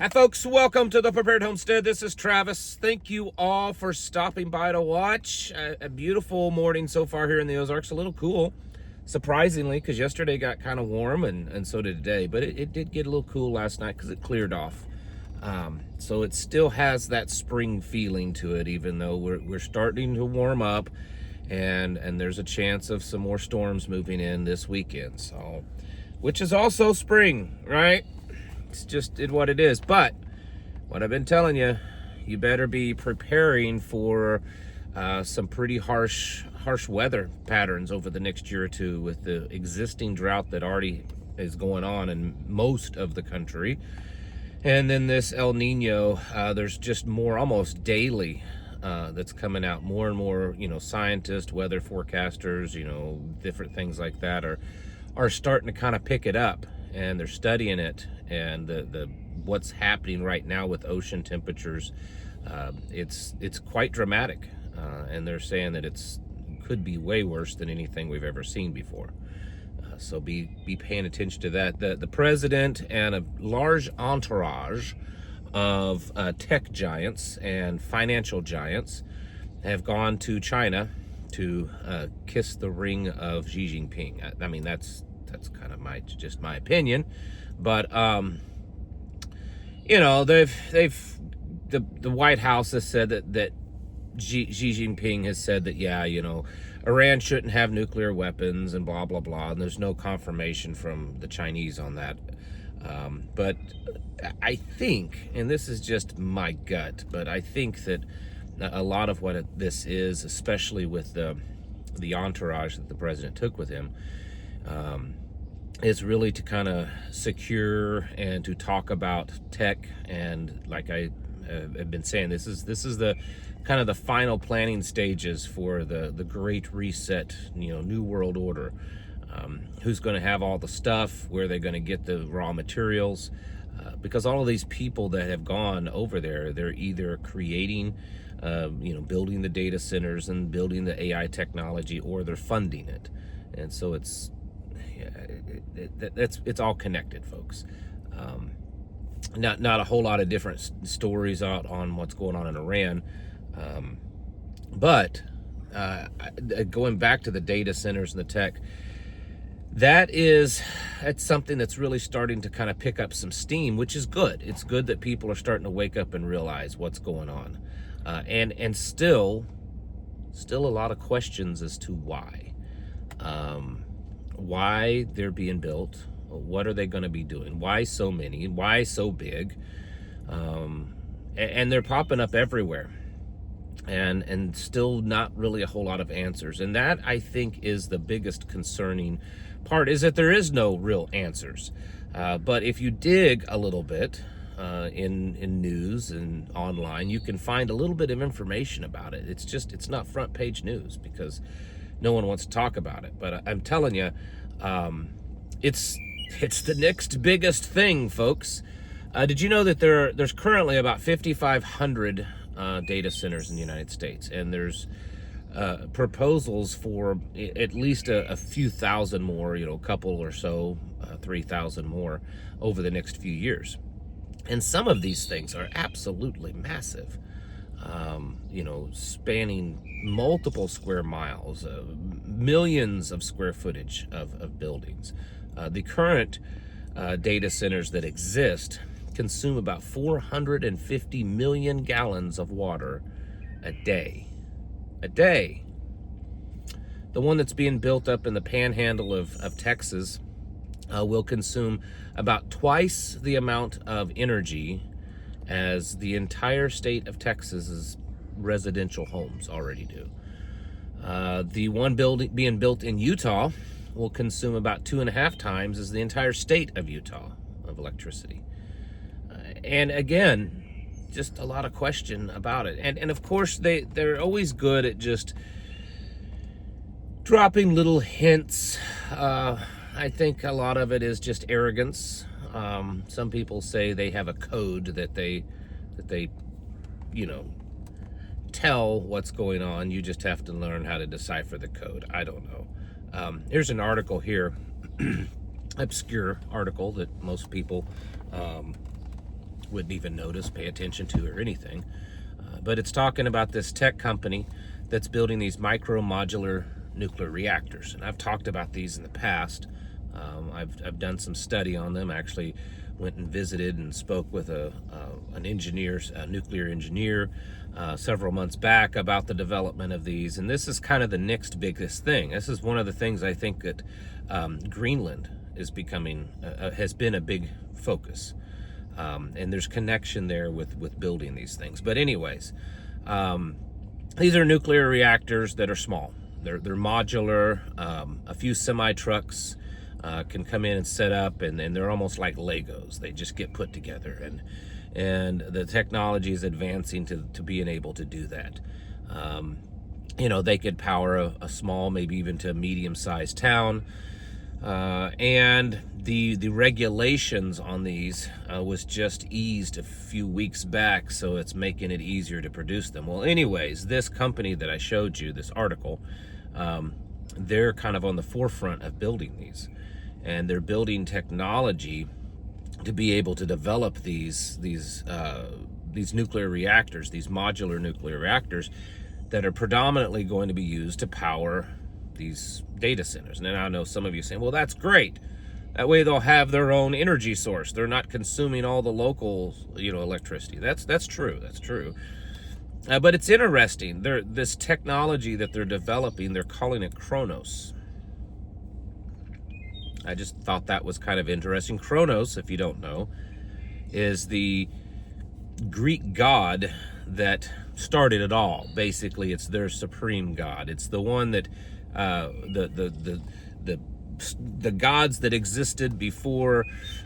Hi, folks. Welcome to the Prepared Homestead. This is Travis. Thank you all for stopping by to watch. A beautiful morning so far here in the Ozarks. A little cool, surprisingly, because yesterday got kind of warm, and so did today. But it did get a little cool last night because it cleared off. So it still has that spring feeling to it, even though we're starting to warm up, and there's a chance of some more storms moving in this weekend. So, which is also spring, right? It's just what it is. But what I've been telling you, you better be preparing for some pretty harsh weather patterns over the next year or two with the existing drought that already is going on in most of the country. And then this El Nino, there's just more almost daily that's coming out. More and more, scientists, weather forecasters, different things like that are starting to kind of pick it up, and they're studying it. And the what's happening right now with ocean temperatures, it's quite dramatic, and they're saying that could be way worse than anything we've ever seen before. So be paying attention to that. The president and a large entourage of tech giants and financial giants have gone to China to kiss the ring of Xi Jinping. I mean, that's kind of just my opinion. But they've the White House has said that Xi Jinping has said that Iran shouldn't have nuclear weapons and blah blah blah, and there's no confirmation from the Chinese on that. But I think, and this is just my gut, but I think that a lot of what this is, especially with the entourage that the president took with him, is really to kind of secure and to talk about tech. And like I have been saying, this is the kind of the final planning stages for the great reset, new world order. Who's going to have all the stuff? Where are they going to get the raw materials? Because all of these people that have gone over there, they're either creating, building the data centers and building the AI technology, or they're funding it. And so it's all connected, folks. Not a whole lot of different stories out on what's going on in Iran, but going back to the data centers and the tech, that's something that's really starting to kind of pick up some steam, which is good. It's good that people are starting to wake up and realize what's going on, and still a lot of questions as to why they're being built. What are they going to be doing? Why so many? Why so big? And they're popping up everywhere, and still not really a whole lot of answers. And that, I think, is the biggest concerning part, is that there is no real answers. But if you dig a little bit in news and online, you can find a little bit of information about it. It's not front page news because no one wants to talk about it. But I'm telling you, it's the next biggest thing, folks. Did you know that there's currently about 5,500 data centers in the United States, and there's proposals for at least a few thousand more, a couple or so, 3,000 more over the next few years. And some of these things are absolutely massive, spanning multiple square miles, millions of square footage of buildings. The current data centers that exist consume about 450 million gallons of water a day. The one that's being built up in the panhandle of Texas will consume about twice the amount of energy as the entire state of Texas's residential homes already do. The one being built in Utah will consume about 2.5 times as the entire state of Utah of electricity. And again, just a lot of question about it. And of course, they're always good at just dropping little hints. I think a lot of it is just arrogance. Some people say they have a code that they tell what's going on. You just have to learn how to decipher the code. I don't know. Here's an article here, obscure article that most people wouldn't even notice, pay attention to, or anything. But it's talking about this tech company that's building these micro modular nuclear reactors. And I've talked about these in the past. I've done some study on them. I actually went and visited and spoke with an engineer, a nuclear engineer, several months back about the development of these. And this is kind of the next biggest thing. This is one of the things I think that Greenland is becoming, has been a big focus. And there's connection there with building these things. But anyways, these are nuclear reactors that are small. They're modular. A few semi-trucks can come in and set up, and they're almost like Legos. They just get put together, and the technology is advancing to being able to do that. They could power a small, maybe even to a medium-sized town. And the regulations on these was just eased a few weeks back, so it's making it easier to produce them. Well, anyways, this company that I showed you, this article, they're kind of on the forefront of building these, and they're building technology to be able to develop these nuclear reactors, these modular nuclear reactors that are predominantly going to be used to power these data centers. And I know some of you saying, well, that's great. That way they'll have their own energy source. They're not consuming all the local, electricity. That's true. That's true. But it's interesting. This technology that they're developing, they're calling it Kronos. I just thought that was kind of interesting. Kronos, if you don't know, is the Greek god that started it all. Basically, it's their supreme god. It's the one that the gods that existed before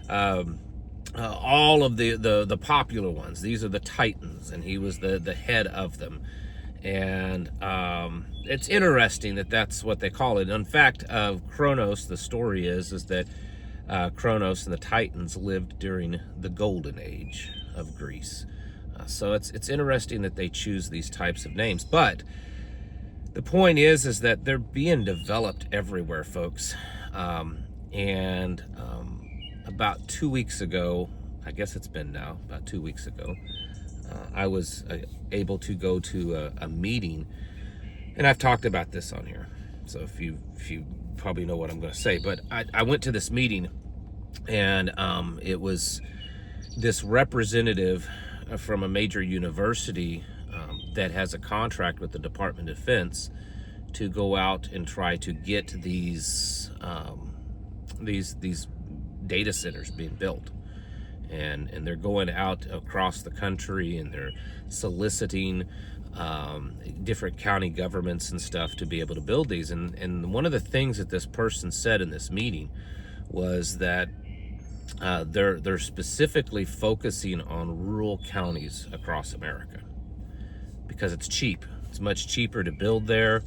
all of the popular ones. These are the Titans, and he was the head of them. And it's interesting that that's what they call it. In fact, Kronos, the story is that Kronos and the Titans lived during the golden age of Greece. So it's interesting that they choose these types of names. But the point is that they're being developed everywhere, folks. About 2 weeks ago, I guess it's been now, about 2 weeks ago, I was able to go to a meeting, and I've talked about this on here. So if you probably know what I'm going to say, but I went to this meeting, and it was this representative from a major university that has a contract with the Department of Defense to go out and try to get these data centers being built, and they're going out across the country, and they're soliciting different county governments and stuff to be able to build these. And one of the things that this person said in this meeting was that they're specifically focusing on rural counties across America because it's cheap. It's much cheaper to build there.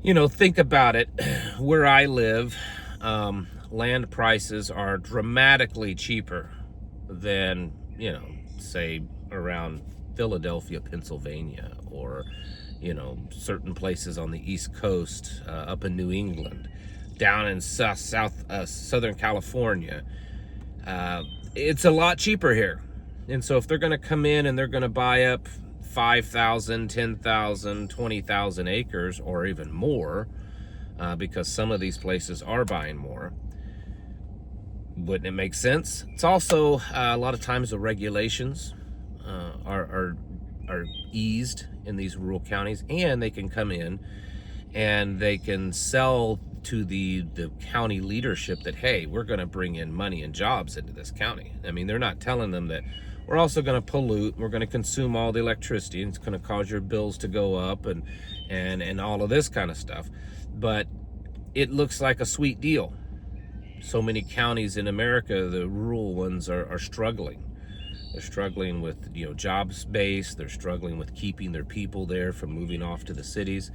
Think about it. Where I live, land prices are dramatically cheaper than, say around Philadelphia, Pennsylvania, or, certain places on the East Coast, up in New England, down in Southern California. It's a lot cheaper here. And so if they're going to come in and they're going to buy up 5,000, 10,000, 20,000 acres or even more, because some of these places are buying more, wouldn't it make sense? It's also a lot of times the regulations are eased in these rural counties, and they can come in and they can sell to the county leadership that, hey, we're going to bring in money and jobs into this county. I mean, they're not telling them that we're also going to pollute, we're going to consume all the electricity, and it's going to cause your bills to go up and all of this kind of stuff. But it looks like a sweet deal. So many counties in America, the rural ones, are struggling. They're struggling with, job space. They're struggling with keeping their people there from moving off to the cities.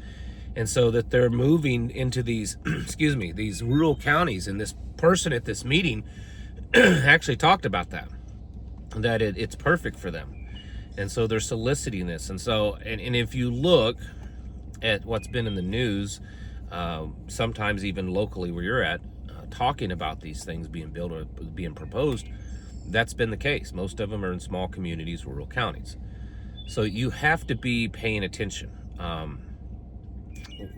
And so that they're moving into these, these rural counties. And this person at this meeting actually talked about that it's perfect for them. And so they're soliciting this. And so, and if you look at what's been in the news, sometimes even locally where you're at, talking about these things being built or being proposed, That's been the case. Most of them are in small communities, rural counties. So you have to be paying attention.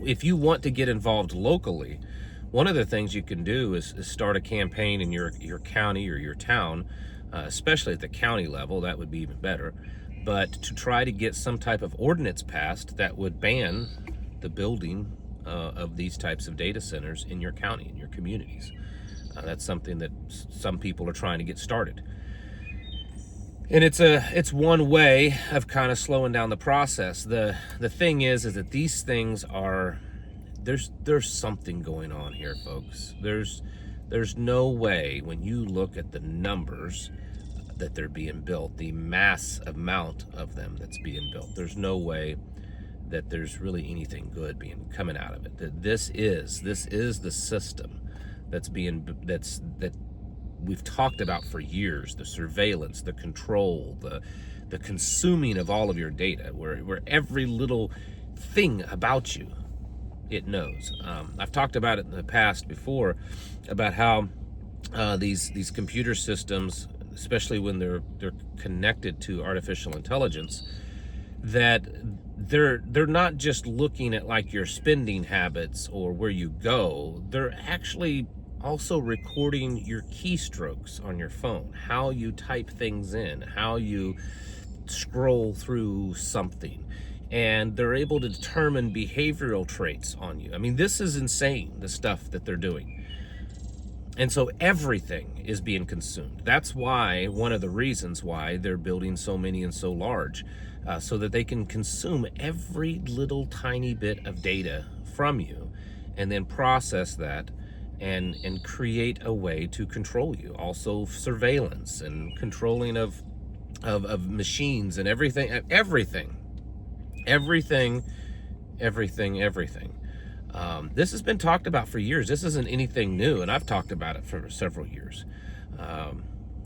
If you want to get involved locally, one of the things you can do is start a campaign in your county or your town, especially at the county level. That would be even better. But to try to get some type of ordinance passed that would ban the building of these types of data centers in your county, in your communities. That's something that some people are trying to get started. And it's one way of kind of slowing down the process. The thing is that these things are, there's something going on here, folks. There's no way, when you look at the numbers that they're being built, the mass amount of them that's being built, there's no way that there's really anything good coming out of it. That this is the system that we've talked about for years, the surveillance, the control, the consuming of all of your data, where every little thing about you, it knows. I've talked about it in the past before, about how these computer systems, especially when they're connected to artificial intelligence, that they're not just looking at like your spending habits or where you go. They're actually also recording your keystrokes on your phone, how you type things in, how you scroll through something, and they're able to determine behavioral traits on you. I mean, this is insane, the stuff that they're doing. And so everything is being consumed. That's why, one of the reasons why they're building so many and so large, so that they can consume every little tiny bit of data from you and then process that and create a way to control you. Also surveillance and controlling of machines and everything. This has been talked about for years. This isn't anything new, and I've talked about it for several years.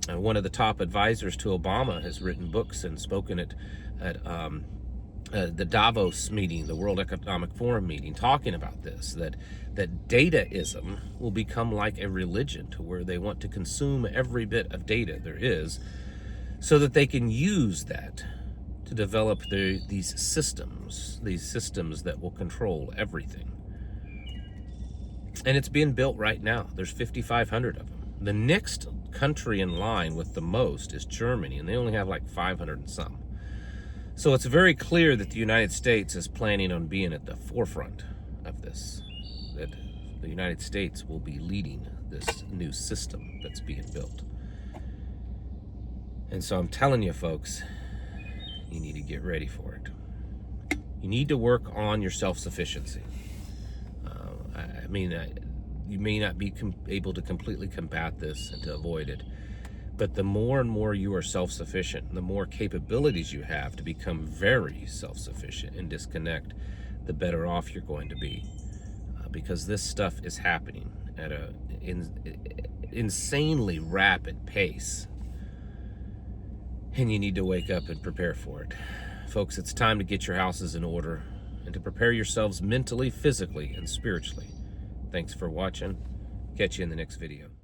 One of the top advisors to Obama has written books and spoken at the Davos meeting, the World Economic Forum meeting, talking about this, that dataism will become like a religion, to where they want to consume every bit of data there is so that they can use that to develop these systems that will control everything. And it's being built right now. There's 5,500 of them. The next country in line with the most is Germany, and they only have like 500 and some. So it's very clear that the United States is planning on being at the forefront of this, that the United States will be leading this new system that's being built. And so I'm telling you, folks, you need to get ready for it. You need to work on your self-sufficiency. You may not be able to completely combat this and to avoid it, but the more and more you are self-sufficient, the more capabilities you have to become very self-sufficient and disconnect, the better off you're going to be. Because this stuff is happening at an insanely rapid pace. And you need to wake up and prepare for it. Folks, it's time to get your houses in order and to prepare yourselves mentally, physically, and spiritually. Thanks for watching. Catch you in the next video.